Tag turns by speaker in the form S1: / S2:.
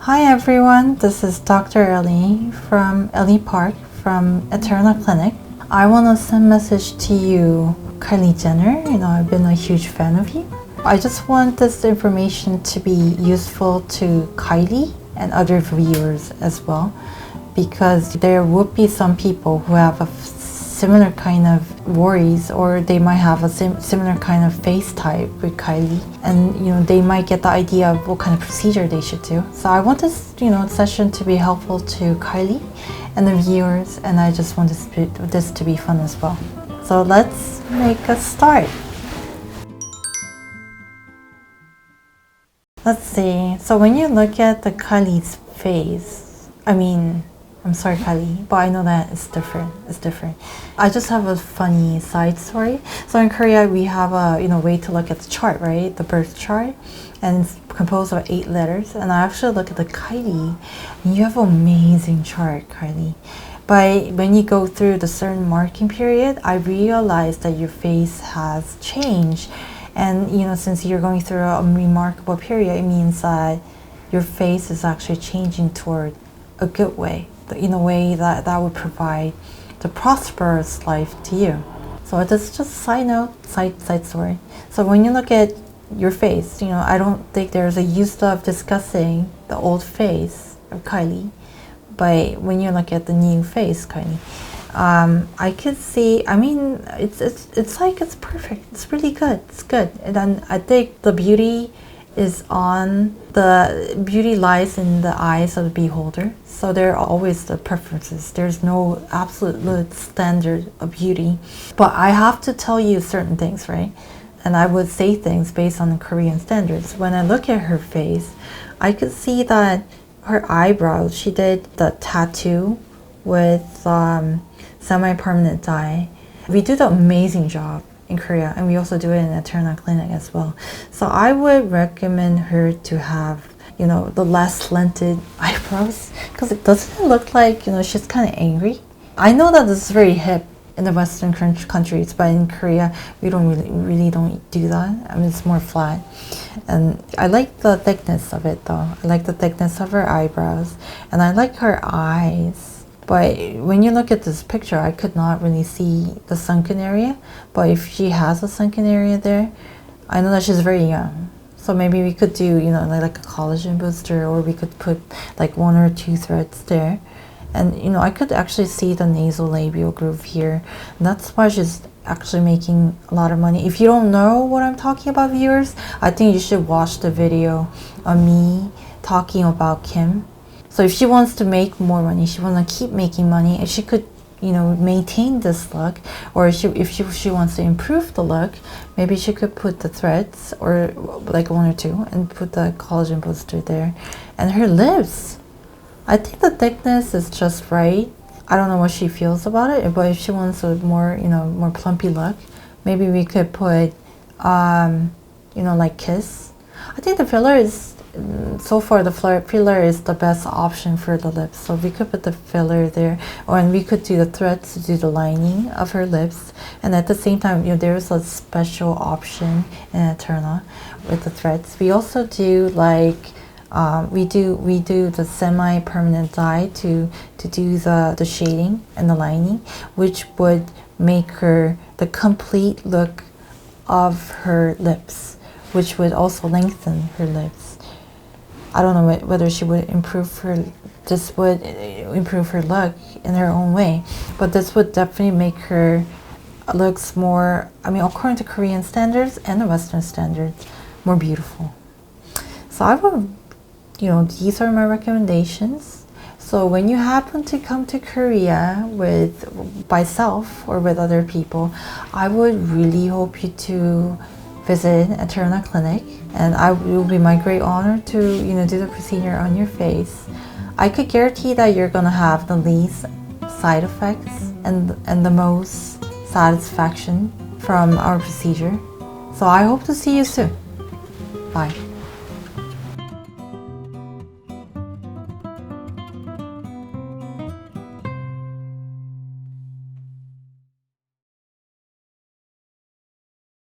S1: Hi everyone, this is Dr. Ellie from Ellie Park from Eterna Clinic. I want to send a message to you, Kylie Jenner. I've been a huge fan of you. I just want this information to be useful to Kylie and other viewers as well, because there would be some people who have a similar kind of worries, or they might have a similar kind of face type with Kylie, and they might get the idea of what kind of procedure they should do. So I want this session to be helpful to Kylie and the viewers, and I just want this to be fun as well. So let's make a start. Let's see. So when you look at the Kylie's face, I'm sorry, Kylie, but I know that it's different. It's different. I just have a funny side story. So in Korea, we have a way to look at the chart, right? The birth chart, and it's composed of 8 letters. And I actually look at the Kylie, and you have an amazing chart, Kylie. But when you go through the certain marking period, I realized that your face has changed. And since you're going through a remarkable period, it means that your face is actually changing toward a good way, in a way that would provide the prosperous life to you. So that's just side story. So when you look at your face, I don't think there's a use of discussing the old face of Kylie, but when you look at the new face, Kylie, I could see, it's like it's perfect. It's really good. It's good. And then I think the beauty lies in the eyes of the beholder. So there are always the preferences. There's no absolute standard of beauty. But I have to tell you certain things, right? And I would say things based on the Korean standards. When I look at her face, I could see that her eyebrows, she did the tattoo with semi-permanent dye. We do the amazing job in Korea, and we also do it in Eterna Clinic as well. So I would recommend her to have the less slanted eyebrows, because it doesn't look like she's kind of angry. I know that this is very hip in the Western countries, but in Korea we don't really don't do that. It's more flat, and I like the thickness of it though. I like the thickness of her eyebrows, and I like her eyes. But when you look at this picture, I could not really see the sunken area. But if she has a sunken area there, I know that she's very young. So maybe we could do, like a collagen booster, or we could put like 1 or 2 threads there. And, I could actually see the nasolabial groove here. And that's why she's actually making a lot of money. If you don't know what I'm talking about, viewers, I think you should watch the video of me talking about Kim. So if she wants to make more money, she wants to keep making money, if she could, maintain this look, or if she wants to improve the look, maybe she could put the threads, or like 1 or 2, and put the collagen booster there. And her lips, I think the thickness is just right. I don't know what she feels about it, but if she wants a more, more plumpy look, maybe we could put, like Kiss. I think the filler is, so far the filler is the best option for the lips. So we could put the filler there, and we could do the threads to do the lining of her lips. And at the same time, there's a special option in Eterna with the threads. We also do like we do the semi-permanent dye to do the shading and the lining, which would make her the complete look of her lips, which would also lengthen her lips. I don't know whether she would this would improve her look in her own way, but this would definitely make her looks more, according to Korean standards and the Western standards, more beautiful. So I would, these are my recommendations. So when you happen to come to Korea by self or with other people, I would really hope you to visit Eterna Clinic, and it will be my great honor to do the procedure on your face. I could guarantee that you're gonna have the least side effects and the most satisfaction from our procedure. So I hope to see you soon. Bye.